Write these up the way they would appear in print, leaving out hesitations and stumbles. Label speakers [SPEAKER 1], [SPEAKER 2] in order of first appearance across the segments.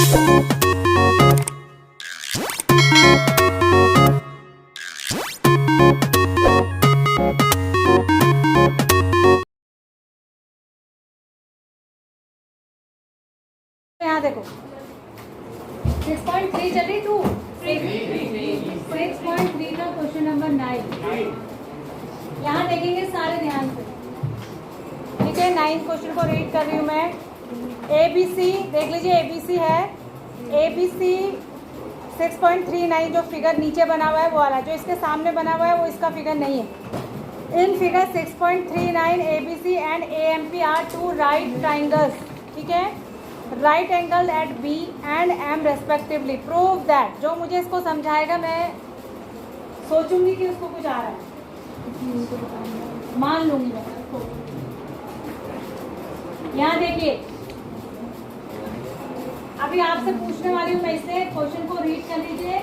[SPEAKER 1] यहाँ देखो 6.3 चल रही 2 6.3 का क्वेश्चन नंबर 9 यहाँ देखेंगे सारे ध्यान से। ठीक है, 9 क्वेश्चन को रीड कर रही हूँ मैं। ABC देख लीजिए, ABC है। ABC 6.39 जो फिगर नीचे बना हुआ है वो वाला, जो इसके सामने बना हुआ है वो इसका फिगर नहीं है। In figure 6.39 ABC and AMP are two right triangles. ठीक है, right angle at B and M respectively. Prove that. जो मुझे इसको समझाएगा मैं सोचूंगी कि उसको कुछ आ रहा है, मान लूंगी मैं उसको। यहाँ देखिए, अभी आपसे पूछने वाली हूँ मैं, इससे क्वेश्चन को रीड कर लीजिए,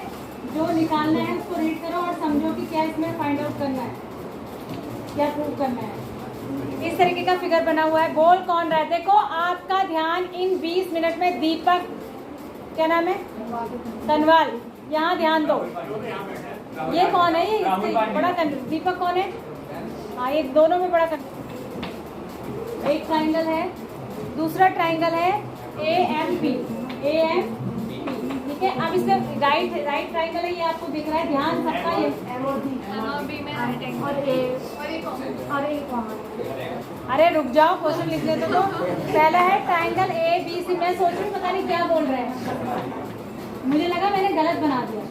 [SPEAKER 1] जो निकालना है उसको रीड करो और समझो कि क्या इसमें फाइंड आउट करना है, क्या प्रूव करना है। इस तरीके का फिगर बना हुआ है। गोल कौन रहा है? देखो, आपका ध्यान इन 20 मिनट में दीपक, क्या नाम है, कनवाल, यहाँ ध्यान दो। ये कौन है? ये बड़ा दीपक कौन है? हाँ, ये दोनों में बड़ा एक ट्राइंगल है, दूसरा ट्राइंगल है AMP। ठीक है, अब इसमें राइट ट्राइंगल है, ये आपको दिख रहा है, ध्यान सबका। ये अरे रुक जाओ, क्वेश्चन लिख लेते तो। पहला है ट्राइंगल ABC। मैं सोच रही हूँ पता नहीं क्या बोल रहे हैं, मुझे लगा मैंने गलत बना दिया।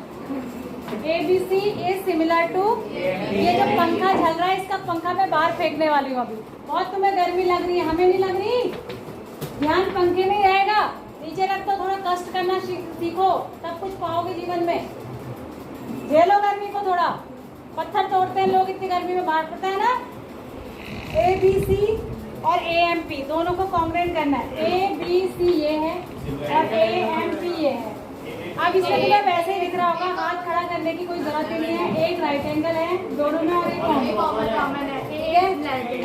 [SPEAKER 1] ABC इज सिमिलर टू, ये जो पंखा झल रहा है इसका पंखा मैं बाहर फेंकने वाली हूँ अभी। बहुत तुम्हें गर्मी लग रही है, हमें नहीं लग रही। ध्यान पंखे में रहेगा, नीचे रख दो। थोड़ा कष्ट करना सीखो, तब कुछ पाओगे जीवन में। झेलो गर्मी को थोड़ा। पत्थर तोड़ते हैं लोग इतनी गर्मी में, बाहर पता है ना। ABC और AMP दोनों को कॉन्ग्रुएंट करना है। ABC ये है और AMP ये है। अब इसमें तुम्हें वैसे ही दिख रहा होगा, हाथ खड़ा करने की कोई जरूरत ही नहीं है। एक राइट एंगल है दोनों में और एक कॉमन है।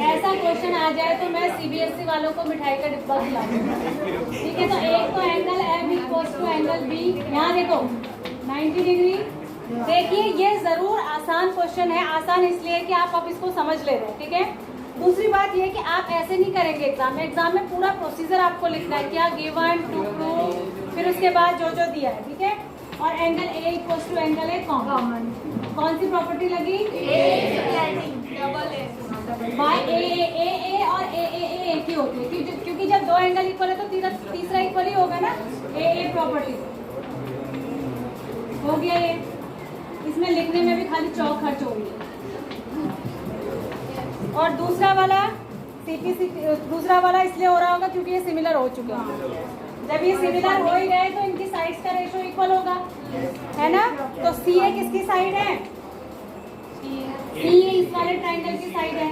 [SPEAKER 1] ऐसा क्वेश्चन आ जाए तो मैं CBSE वालों को मिठाई का डिब्बा खिलाऊंगी। ठीक है, तो एक तो angle M equals to angle B। यहाँ देखो 90 डिग्री। देखिए, ये जरूर आसान क्वेश्चन है। आसान इसलिए कि आप अब इसको समझ ले रहे हैं। ठीक है, दूसरी बात ये कि आप ऐसे नहीं करेंगे एग्जाम में पूरा प्रोसीजर आपको लिखना है, क्या गिवन, टू प्रूव, फिर उसके बाद जो जो दिया है। ठीक है, और angle A equals to angle A common. कौन सी प्रॉपर्टी लगी? बाय A और A एक ही होते हैं, क्योंकि जब दो एंगल इक्वल है तो तीसरा इक्वल ही होगा ना। A प्रॉपर्टी हो गया। ये इसमें लिखने में भी खाली चौक खर्च हो गई। और दूसरा वाला CPC, दूसरा वाला इसलिए हो रहा होगा क्योंकि ये सिमिलर हो चुके हैं। जब ये सिमिलर हो ही गए तो इनकी साइड्स का रेशो इक्वल होगा, है ना। तो CA किसकी साइड है? CA इस वाले ट्राइंगल की साइड है।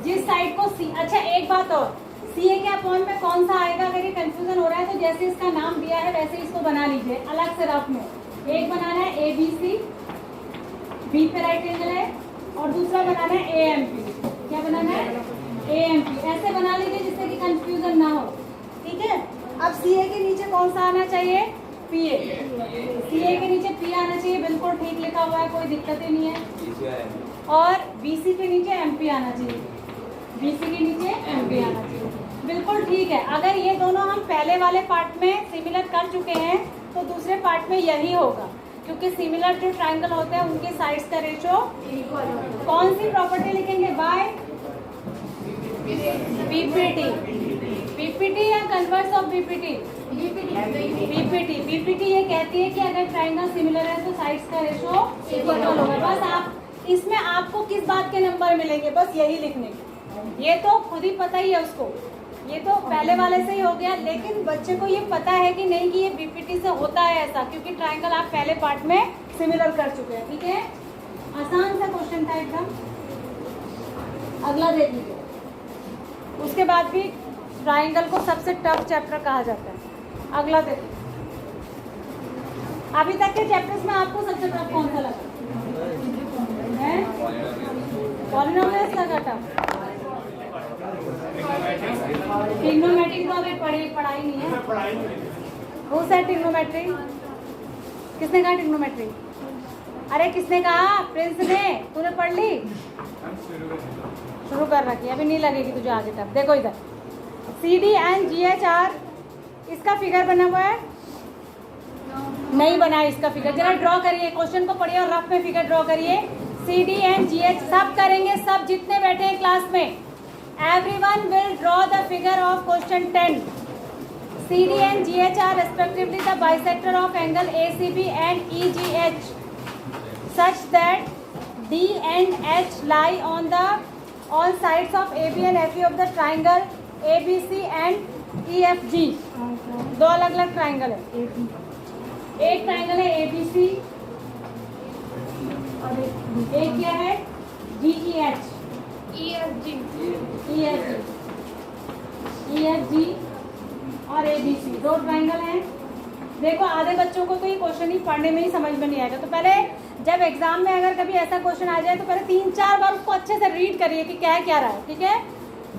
[SPEAKER 1] जिस साइड को C, अच्छा एक बात और, CA के अपॉन में कौन सा आएगा? अगर ये कंफ्यूजन हो रहा है तो जैसे इसका नाम दिया है वैसे इसको बना लीजिए अलग से रफ में। एक बनाना है ABC, B पे राइट एंगल है, और दूसरा बनाना है AMP। क्या बनाना है? AMP। ऐसे बना लीजिए जिससे कि कंफ्यूजन ना हो। ठीक है, अब CA के नीचे कौन सा आना चाहिए? PA। CA के नीचे P आना चाहिए, बिल्कुल ठीक लिखा हुआ है, कोई दिक्कत ही नहीं है। और BC के नीचे MP आना चाहिए, BC के नीचे MP आना चाहिए, बिल्कुल ठीक है। अगर ये दोनों हम पहले वाले पार्ट में सिमिलर कर चुके हैं तो दूसरे पार्ट में यही होगा, क्योंकि सिमिलर जो ट्राइंगल होते हैं उनके साइड्स का रेशो इक्वल होता है। कौन सी प्रॉपर्टी लिखेंगे? बाय BPT या कन्वर्स ऑफ BPT? BPT ये कहती है कि अगर ट्राइंगल सिमिलर है तो साइड्स का रेशो इक्वल होगा। बस आप इसमें आपको किस बात के नंबर मिलेंगे, बस यही लिखने के। ये तो खुद ही पता ही है उसको, ये तो पहले वाले से ही हो गया, लेकिन बच्चे को ये पता है कि नहीं कि ये BPT से होता है ऐसा, क्योंकि ट्राइंगल आप पहले पार्ट में सिमिलर कर चुके हैं। ठीक है, आसान सा क्वेश्चन था एकदम। अगला देख लीजिए। उसके बाद भी ट्राइंगल को सबसे टफ चैप्टर कहा जाता है। अगला देखिए, अभी तक के चैप्टर्स में आपको सबसे टफ कौन सा लगा? पॉलिनोमियल्स लगा टफ। ट्रिग्नोमेट्रिक तो अभी पढ़ाई नहीं है। Who said trigonometry? किसने कहा ट्रिग्नोमेट्री? अरे किसने कहा? प्रिंस ने। तूने पढ़ ली? शुरू कर रखी, अभी नहीं लगेगी तुझे आगे तक। देखो इधर CD and GHR, इसका फिगर बना हुआ है? नहीं बना है इसका फिगर। जरा ड्रॉ करिए, क्वेश्चन को पढ़िए और रफ में फिगर ड्रॉ करिए। CD and GH सब करेंगे, सब जितने बैठे हैं क्लास में। Everyone will draw the figure of question 10. CD and GH are respectively the bisector of angle ACB and EGH, such that D and H lie on sides of AB and FE of the triangle ABC and EFG. दो अलग अलग triangle है। एक triangle है ABC और एक क्या है? GEH, EFG और ABC, दो ट्राइंगल हैं। देखो आधे बच्चों को तो ये क्वेश्चन ही पढ़ने में ही समझ में नहीं आएगा, तो पहले जब एग्जाम में अगर कभी ऐसा क्वेश्चन आ जाए तो पहले 3-4 बार उसको अच्छे से रीड करिए कि क्या क्या रहा है, ठीक है।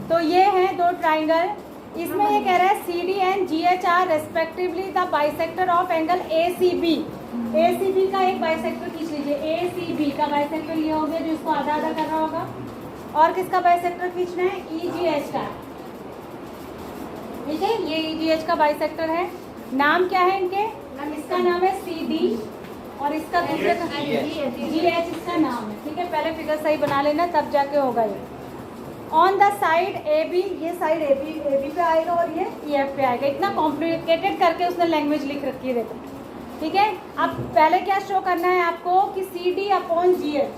[SPEAKER 1] तो ये हैं दो ट्राइंगल। इसमें ये कह रहा है CD and GH are respectively the bisector of angle ACB। ACB का एक बाइसेक्टर खींच लीजिए। ACB का बाइसेक्टर ये हो गया जो इसको आधा आधा कर रहा होगा। और किसका बाइसेक्टर खींचना है? EGH का, ठीक है। ये EGH का बाइसेक्टर है। नाम क्या है इनके? इसका नाम है CD और इसका दूसरे का GH, इसका नाम है, ठीक है। पहले फिगर सही बना लेना तब जाके होगा ये। ऑन द साइड AB, ये साइड AB पे आएगा और ये EF पे आएगा। इतना कॉम्प्लिकेटेड करके उसने लैंग्वेज लिख रखी है, देखो, ठीक है। अब पहले क्या शो करना है आपको कि CD अपॉन GH,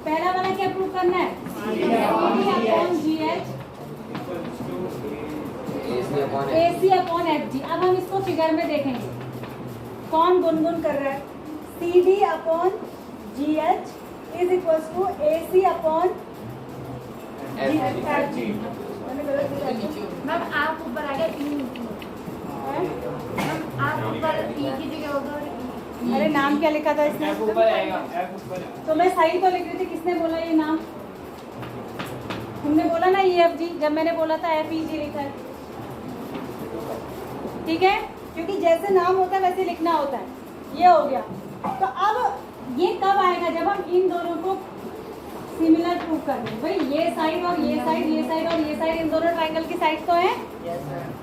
[SPEAKER 1] पहला वाला क्या प्रूव करना है? CD upon GH AC upon FG। अब हम इसको फिगर में देखेंगे कौन गुनगुन कर रहा है। CD upon GH is equal to AC upon FG।
[SPEAKER 2] Ma'am आप ऊपर आ गए, मैम आप ऊपर E की जगह होगा और E।
[SPEAKER 1] अरे नाम क्या लिखा था इसने? तो मैं सही तो लिख रही थी, किसने बोला ये नाम? तुमने बोला ना EFG, जब मैंने बोला था FEG लिखा है, ठीक है। क्योंकि जैसे नाम होता है वैसे लिखना होता है। ये हो गया। तो अब ये कब आएगा? जब हम इन दोनों को सिमिलर प्रूव कर दें। भाई ये साइड और ये साइड, ये साइड और ये साइड, इन दोनों ट्राइंगल की साइड तो है,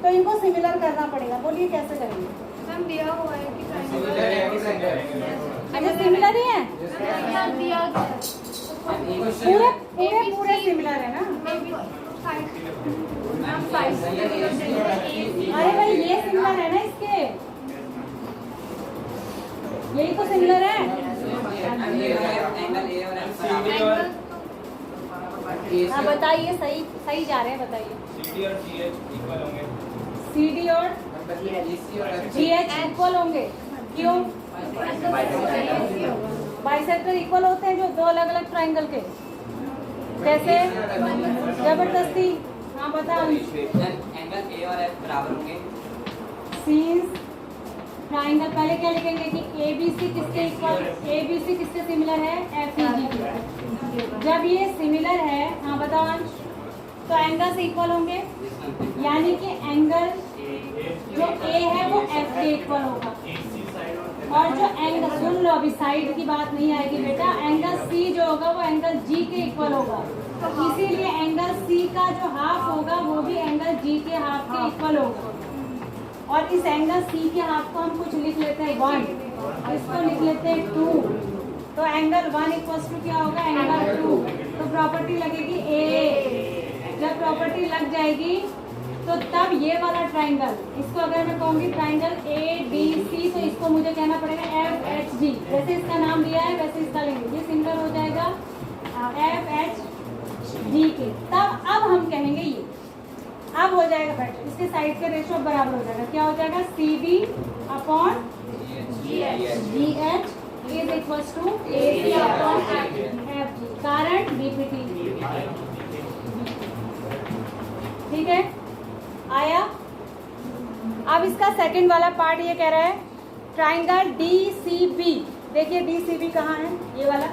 [SPEAKER 1] तो इनको सिमिलर करना पड़ेगा। बोलिए कैसे करेंगे?
[SPEAKER 2] मैम दिया हुआ है कि
[SPEAKER 1] अच्छा सिमिलर ही है,
[SPEAKER 2] दिया
[SPEAKER 1] पूरे पूरे पूरे सिमिलर है ना। अरे भाई ये सिमिलर है ना इसके, यही तो सिमिलर है। हाँ बताइए, सही सही जा रहे हैं, बताइए। CD और GH इक्वल होंगे, क्यों? बाइसेक्टर इक्वल होते हैं जो दो अलग अलग ट्राइंगल के। कैसे? जबरदस्ती। हाँ बताओ।
[SPEAKER 3] एंगल A और F बराबर होंगे।
[SPEAKER 1] सीन्स ट्राइंगल पहले क्या लिखेंगे कि ABC किसके इक्वल, ABC किसके सिमिलर है? FEG के। जब ये सिमिलर है, हाँ बताओ अंश, तो एंगल्स इक्वल होंगे, यानी कि एंगल जो A है वो F के इक्वल होगा। और जो एंगल, सुन लो अभी साइड की बात नहीं आएगी बेटा, एंगल C जो होगा वो एंगल G के इक्वल होगा। तो इसीलिए एंगल C का जो हाफ होगा वो भी एंगल G के हाफ के इक्वल होगा। और इस एंगल C के हाफ को हम कुछ लिख लेते हैं 1, इसको लिख लेते हैं 2। तो एंगल 1 इक्वल्स टू क्या होगा? एंगल 2। तो प्रॉपर्टी लगेगी A। जब प्रॉपर्टी लग जाएगी तो तब ये वाला ट्राइंगल, इसको अगर मैं कहूँगी ट्राइंगल ABC, तो इसको मुझे कहना पड़ेगा FHG। जैसे इसका नाम लिया है वैसे इसका लेंगे, ये सिमिलर हो जाएगा FHG के। तब अब हम कहेंगे ये अब हो जाएगा बेटा, इसके साइड के रेशो बराबर हो जाएगा। क्या हो जाएगा? CD upon GH is equals to AC upon FG। कारण DPT, ठीक है, आया। अब इसका सेकंड वाला पार्ट ये कह रहा है ट्राइंगल DCB। देखिए DCB कहाँ है? ये वाला।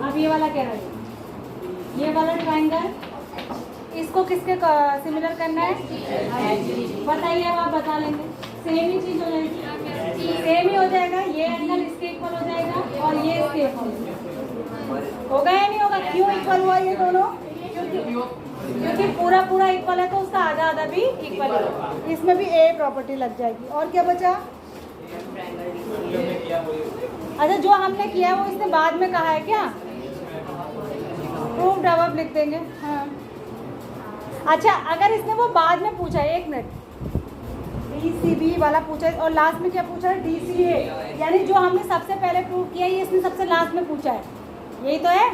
[SPEAKER 1] अब ये वाला कह रहा है, ये वाला ट्राइंगल इसको किसके सिमिलर करना है? बताइए, अब आप बता लेंगे। सेम ही चीज हो जाएगी, सेम ही हो जाएगा। ये एंगल इसके इक्वल हो जाएगा और ये इसके इक्वल होगा या नहीं होगा? क्यों इक्वल हुआ ये दोनों? क्योंकि पूरा पूरा इक्वल है तो उसका आधा आधा भी इक्वल है। इसमें भी ए प्रॉपर्टी लग जाएगी। और क्या बचा? अच्छा, जो हमने किया है वो इसने बाद में कहा है क्या? प्रूव्ड अब लिख देंगे। हाँ, अच्छा, अगर इसने वो बाद में पूछा है, 1 मिनट, DCB वाला पूछा है और लास्ट में क्या पूछा है? DCA, यानी जो हमने सबसे पहले प्रूव किया है ये इसने सबसे लास्ट में पूछा है, यही तो है।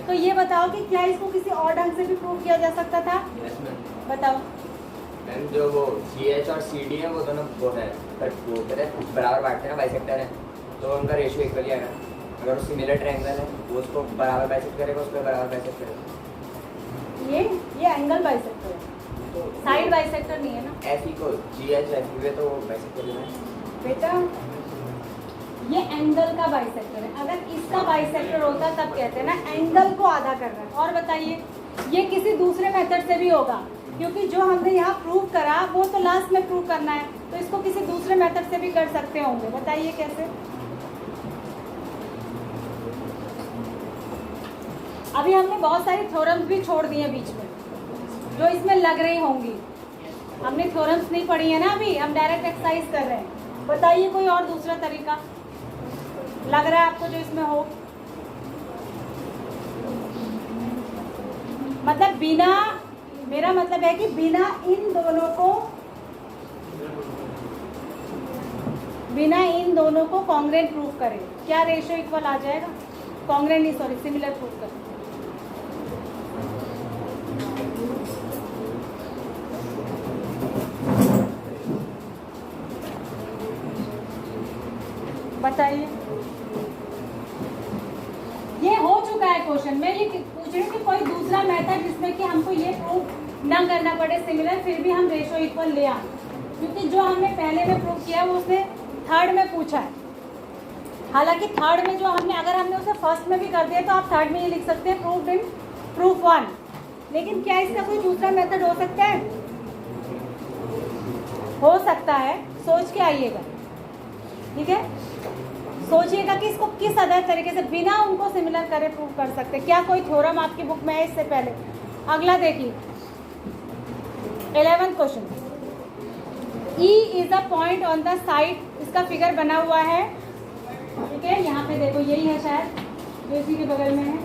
[SPEAKER 1] तो ये बताओ कि क्या इसको किसी और ढंग से भी प्रूव किया जा सकता था? बताओ।
[SPEAKER 4] मैम जो वो CH और CD है वो दोनों वो है, बट वो बराबर बांटते हैं ना, बाइसेक्टर है, तो उनका रेशियो इक्वल ही आएगा। अगर वो सिमिलर ट्रायंगल है वो उसको बराबर बाइसेक्ट करेगा, उसको बराबर बाइसेक्ट करेगा।
[SPEAKER 1] ये एंगल बाइसेक्टर है, साइड बाइसेक्टर नहीं है ना।
[SPEAKER 4] FE को GH FE में तो बाइसेक्टर लेना है
[SPEAKER 1] बेटा, ये एंगल का बाइसेक्टर है। अगर इसका बाइसेक्टर होता तब कहते हैं ना एंगल को आधा कर रहा है। और बताइए, ये किसी दूसरे मेथड से भी होगा, क्योंकि जो हमने यहाँ प्रूव करा वो तो लास्ट में प्रूव करना है, तो इसको किसी दूसरे मेथड से भी कर सकते होंगे। बताइए कैसे? अभी हमने बहुत सारी थ्योरम्स भी छोड़ दिए बीच में जो इसमें लग रही होंगी। हमने थ्योरम्स नहीं पढ़ी है ना अभी, हम डायरेक्ट एक्सरसाइज कर रहे हैं। बताइए कोई और दूसरा तरीका लग रहा है आपको जो इसमें हो? मतलब बिना, मेरा मतलब है कि बिना इन दोनों को कॉन्ग्रेंट प्रूफ करें, क्या रेशियो इक्वल आ जाएगा? कॉन्ग्रेंट नहीं, सॉरी, सिमिलर प्रूफ करें। बताइए। ये हो चुका है क्वेश्चन। मैं ये पूछ रही हूँ कि कोई दूसरा मेथड जिसमें कि हमको ये प्रूफ ना करना पड़े सिमिलर, फिर भी हम रेशो इक्वल ले आए, क्योंकि जो हमने पहले में प्रूफ किया वो उसने थर्ड में पूछा है। हालांकि थर्ड में जो हमने, अगर हमने उसे फर्स्ट में भी कर दिया तो आप थर्ड में ये लिख सकते हैं प्रूफ इन प्रूफ 1। लेकिन क्या इसका कोई दूसरा मेथड हो सकता है? हो सकता है, सोच के आइएगा, ठीक है? सोचिएगा कि इसको किस अदर तरीके से बिना उनको सिमिलर करे प्रूव कर सकते हैं। क्या कोई थ्योरम आपकी बुक में है इससे पहले? अगला देखिए, 11th question. E is a point on the side, इसका फिगर बना हुआ है, ठीक है? यहाँ पे देखो, यही है शायद जो इसी के बगल में है।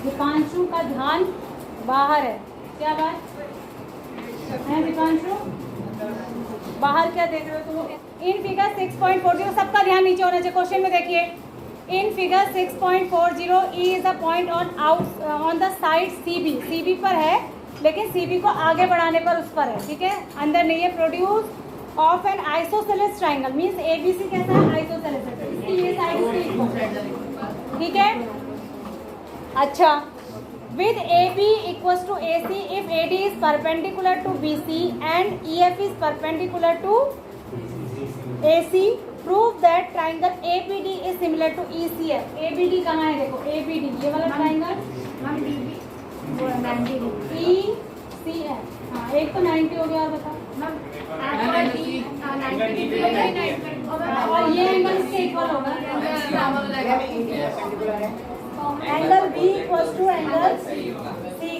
[SPEAKER 1] दीपांशु का ध्यान बाहर है, क्या बात है दीपांशु? बाहर क्या देख रहे हो तुम? इन फिगर 6.40, सबका ध्यान नीचे होना चाहिए। क्वेश्चन में देखिए, in figure 6.40 E is a point on the side CB पर है, लेकिन CB को आगे बढ़ाने पर उस पर है, ठीक है? अंदर नहीं है। Produce of N isosceles triangle, means ABC कैसा है? आइसोसेलेस है, इसकी ये साइड इसकी इक्वल, ठीक है? अच्छा, with AB equals to AC if AD is perpendicular to BC and EF is perpendicular to AC, prove that triangle APD is similar to ECF. ABD कहाँ है? देखो ABD, ये वाला ट्राइंगल ECF। हाँ, एक तो 90 हो गया, और बताओ। और ये एंगल इसके इक्वल होगा, angle B equals to angle C,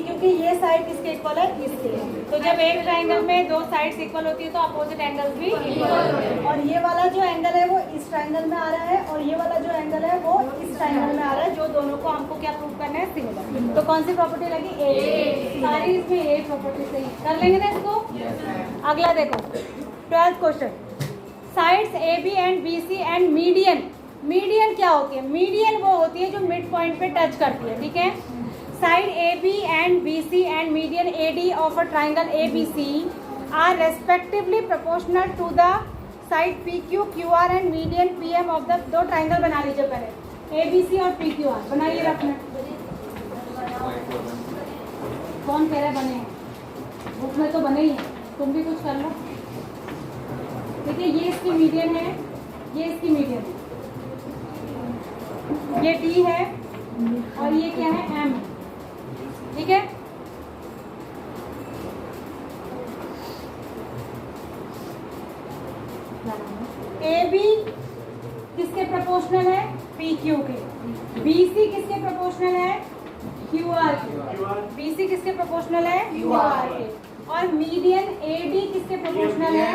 [SPEAKER 1] क्योंकि ये साइड किसके इक्वल है? इसके। तो जब एक ट्राइंगल में दो साइड्स इक्वल होती है तो अपोजिट एंगल भी इक्वल होते हैं। और ये वाला जो एंगल है वो इस ट्राइंगल में आ रहा है, और ये वाला जो एंगल है वो इस ट्राइंगल में आ रहा है, जो दोनों को हमको क्या प्रूव करना है? सिमिलर। तो कौन सी प्रॉपर्टी लगी? ए। सारी इसमें ए प्रॉपर्टी से ही कर लेंगे ना इसको। अगला देखो, 12th question. Sides AB and BC and median क्या होती है? मीडियन वो होती है जो मिड पॉइंट पे टच करती है, ठीक है? Side AB and BC and median AD of a triangle ABC are respectively proportional to the side PQ, QR and median PM of the, दो ट्राइंगल बना लीजिए पहले, ABC और PQR बनाइए, रखना। कौन कह रहा है बने हैं? बुक में तो बने ही हैं, तुम भी कुछ कर लो। देखिए, ये इसकी मीडियन है, ये इसकी मीडियन है, ये D है, और ये क्या है M, ठीक है। AB किसके प्रोपोर्शनल है? PQ के। BC किसके प्रोपोर्शनल है? QR के। BC किसके प्रोपोर्शनल है? QR के। और मीडियन AD किसके प्रोपोर्शनल है?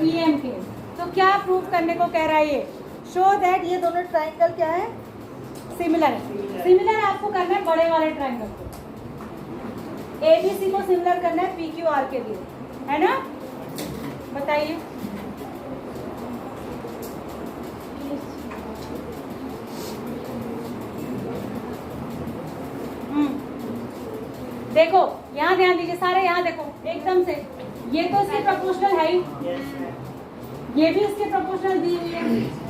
[SPEAKER 1] PM के। तो क्या प्रूव करने को कह रहा है ये? शो दैट ये दोनोदोनों ट्राइंगल क्या है, सिमिलर है। सिमिलर आपको करना है बड़े वाले ट्राइंगल को, ABC को सिमिलर करना है PQR के लिए, है ना? बताइए। देखो यहाँ ध्यान दीजिए सारे, यहाँ देखो एकदम से, ये तो इसके प्रोपोर्शनल है ही, ये भी इसके प्रोपोर्शनल दी हुई है।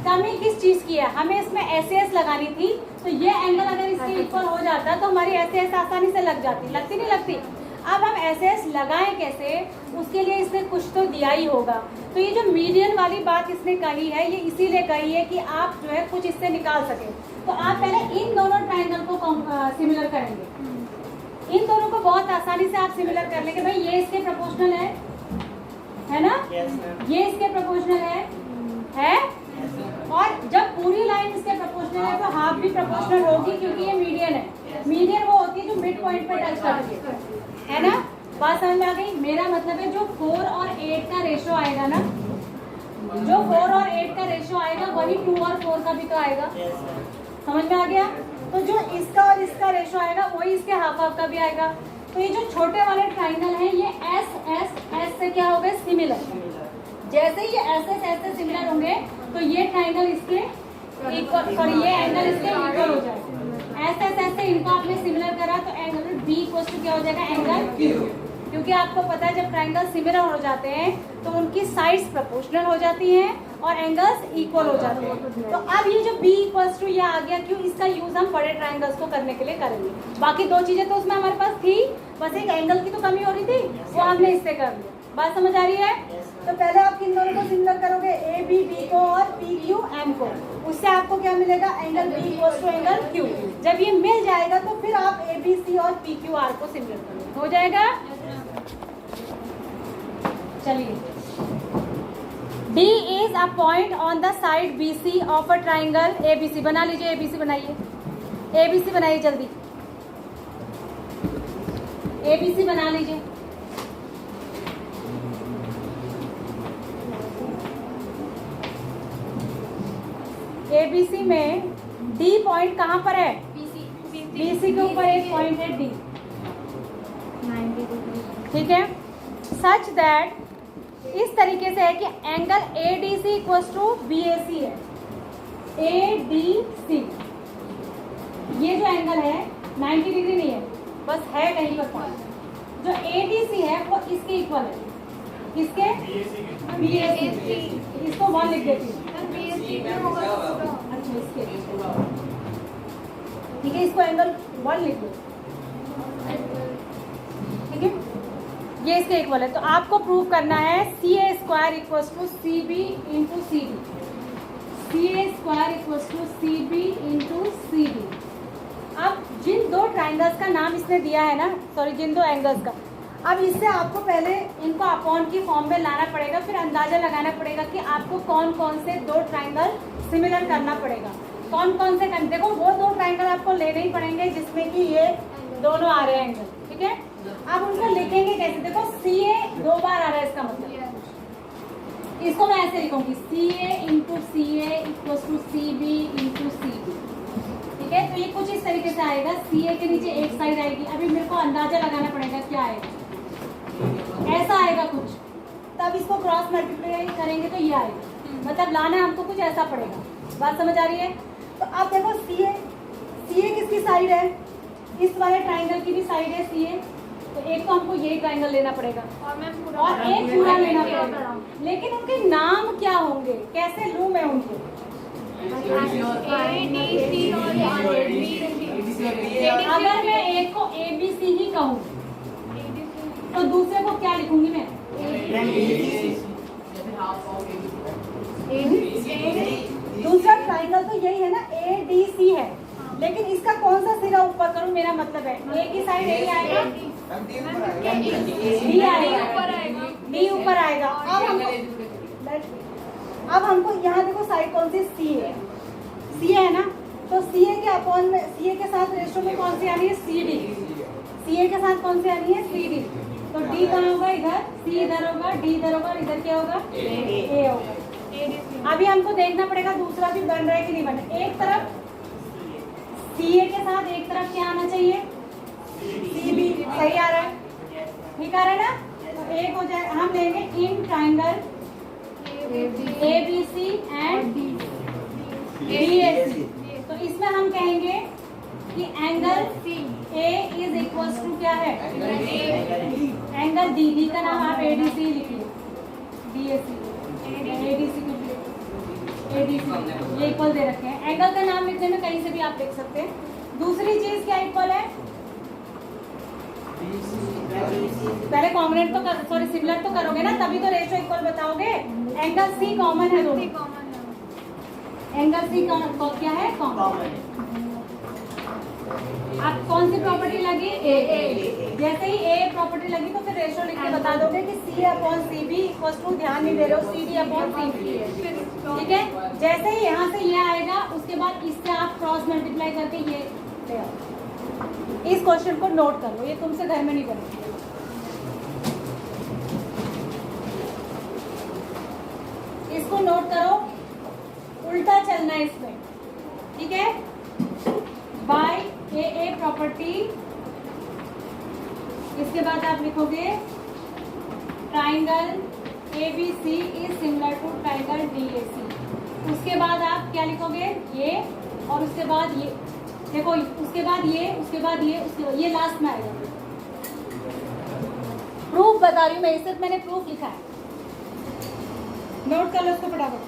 [SPEAKER 1] कमी किस चीज की है? हमें इसमें एसएस लगानी थी, तो ये एंगल अगर इसके इक्वल हो जाता तो हमारी एसएस आसानी से लग जाती, लगती नहीं लगती? अब हम एसएस लगाएं कैसे, उसके लिए इसने कुछ तो दिया ही होगा। तो ये जो मीडियन वाली बात इसने कही है, ये इसीलिए कही है कि आप जो है कुछ इससे निकाल सके। तो आप पहले इन दोनों ट्राइंगल को सिमिलर करेंगे, इन दोनों को बहुत आसानी से आप सिमिलर कर लेंगे। भाई ये इसके प्रोपोर्शनल है ना? ये इसके प्रोपोर्शनल है? और जब पूरी लाइन इसके प्रोपोर्शनल है तो हाफ भी प्रोपोर्शनल होगी, क्योंकि ये मीडियन है। मीडियन वो होती है जो मिड पॉइंट पे टच करती है ना? बात समझ में आ गई? मेरा मतलब है जो 4 और 8 का रेशो आएगा ना, जो 4 और 8 का रेशो आएगा वही 2 और 4 का भी तो आएगा। समझ में आ गया? तो जो इसका और इसका रेशो आएगा वही इसके हाफ हाफ का भी आएगा। तो ये जो छोटे वाले ट्राइंगल हैं ये एस से क्या हो गए? सिमिलर। जैसे ही ये एस से सिमिलर होंगे तो ये ट्राइंगल इसके इक्वल, सॉरी ये एंगल इसके इक्वल हो जाएगा। एस से इनको आपने सिमिलर करा तो एंगल बी इक्वल टू क्या हो जाएगा? Angle Q. क्योंकि आपको पता है जब ट्राइंगल सिमिलर हो जाते हैं तो उनकी साइड्स प्रोपोर्शनल हो जाती हैं और एंगल्स इक्वल हो जाते हैं। तो अब ये जो b इक्वल्स टू ये आ गया, क्यों? इसका यूज हम बड़े ट्राइंगल्स को करने के लिए करेंगे। बाकी दो चीजें तो उसमें हमारे पास थी, बस एक एंगल की तो कमी हो रही थी, वो हमने इससे कर लिया। बात समझ आ रही है? तो पहले आप किन दोनों को सिमिलर करोगे? AB को और PQ M को। उससे आपको क्या मिलेगा? Angle B equals to angle Q। जब ये मिल जाएगा तो फिर आप ABC और PQR को सिमिलर करोगे, हो जाएगा। चलिए, D is a point on the side BC of a triangle ABC। बना लीजिए, ABC बनाइए, ABC बनाइए जल्दी, ABC बना लीजिए। ABC में D पॉइंट कहाँ पर है? BC के ऊपर एक पॉइंट है D, ठीक है। सच दैट इस तरीके से है कि angle ADC equals to BAC है। ADC ये जो एंगल है 90 डिग्री नहीं है, बस है कहीं पर पॉइंट। जो ADC है वो इसके इक्वल है, किसके? BAC। इसको 1 लिख देती हूँ। अच्छा इसके, ठीक है, इसको एंगल 1 लिख दो, ठीक है, ये इसके इक्वल है। तो आपको प्रूव करना है CA square equals to CB into CD। CA square equals to CB into CD। अब जिन दो ट्राइंगल्स का नाम इसने दिया है ना, सॉरी जिन दो एंगल्स का, अब इससे आपको पहले इनको अपॉन की फॉर्म में लाना पड़ेगा, फिर अंदाजा लगाना पड़ेगा कि आपको कौन कौन से दो ट्राइंगल सिमिलर करना पड़ेगा। कौन कौन से करना, देखो वो दो ट्राइंगल आपको लेने ही पड़ेंगे जिसमें कि ये दोनों आ रहे हैं एंगल, ठीक है। अब उनको लिखेंगे कैसे? देखो CA 2 बार आ रहा है, इसका मतलब इसको मैं ऐसे लिखूंगी CA into CA equals to CB into CB, ठीक है। तो ये कुछ इस तरीके से आएगा, CA के नीचे एक साइड आएगी। अभी मेरे को अंदाजा लगाना पड़ेगा क्या आएगा, ऐसा आएगा कुछ, तब इसको क्रॉस मल्टीप्लाई करेंगे तो ये आएगा, मतलब लाना हमको कुछ ऐसा पड़ेगा। बात समझ आ रही है? तो अब देखो CA किसकी साइड है? इस वाले ट्राइंगल की भी साइड है CA, तो एक तो हमको यही ट्राइंगल लेना पड़ेगा और एक पूरा लेना पड़ेगा। लेकिन उनके नाम क्या होंगे, कैसे लूं मैं उनको? अगर मैं एक को ABC ही कहूँ तो दूसरे को क्या लिखूंगी मैं? दूसरा ट्राइंगल तो यही है ना, ADC है, लेकिन इसका मतलब है ए की साइड ए आएगा, डी आएगा, डी ऊपर आएगा। अब हमको यहाँ देखो साइड कौन सी सी है ना, तो सी ए के अपॉन में सी ए के साथ रेशो में कौन सी आनी है, सी डी। सी ए के साथ कौन सी आनी है, सी डी। तो डी कहाँ होगा, इधर, सी इधर होगा, डी इधर होगा, इधर क्या होगा, ए होगा। अभी हमको देखना पड़ेगा दूसरा भी बन रहा है कि नहीं बन रहा है। एक तरफ सी ए के साथ एक तरफ क्या आना चाहिए, सी बी। सही आ रहा है, ठीक आ रहा है ना। तो एक हो जाए, हम लेंगे in triangle A B C and D A C. तो इसमें हम कहेंगे कि angle A is equal to क्या है, एंगल डी। डी का नाम आप ए डी सी लिख लो, D A C, A D C A D C, ये इक्वल दे रखे हैं। एंगल का नाम लिखने में कहीं से भी आप लिख सकते हैं। दूसरी चीज क्या इक्वल है, पहले कॉन्ग्रुएंट तो कर, सॉरी सिमिलर तो करोगे ना, तभी तो रेशो इक्वल बताओगे। एंगल सी कॉमन है दोनों, एंगल सी क्या है, कॉमन। आप कौन सी प्रॉपर्टी लगी, ए। जैसे ही ए प्रॉपर्टी लगी तो फिर रेशो लिख के बता दोगे कि C upon C B equal to, ध्यान नहीं दे रहे हो, C D upon C B. ठीक है, जैसे ही यहाँ से ये आएगा उसके बाद इससे आप क्रॉस मल्टीप्लाई करके ये ले आओ। इस क्वेश्चन को नोट कर लो, ये तुमसे घर में नहीं करेंगे। इसको नोट करो, उल्टा चलना है इसमें, ठीक है। बाय ए प्रॉपर्टी, इसके बाद आप लिखोगे triangle A B C is similar to triangle D A C. उसके बाद आप क्या लिखोगे, ये, और उसके बाद ये, देखो उसके बाद ये, उसके बाद ये, उसके बाद ये लास्ट में आएगा। प्रूफ बता रही हूँ मैं, सिर्फ मैंने प्रूफ लिखा है, नोट कर लो उसको फटाफट।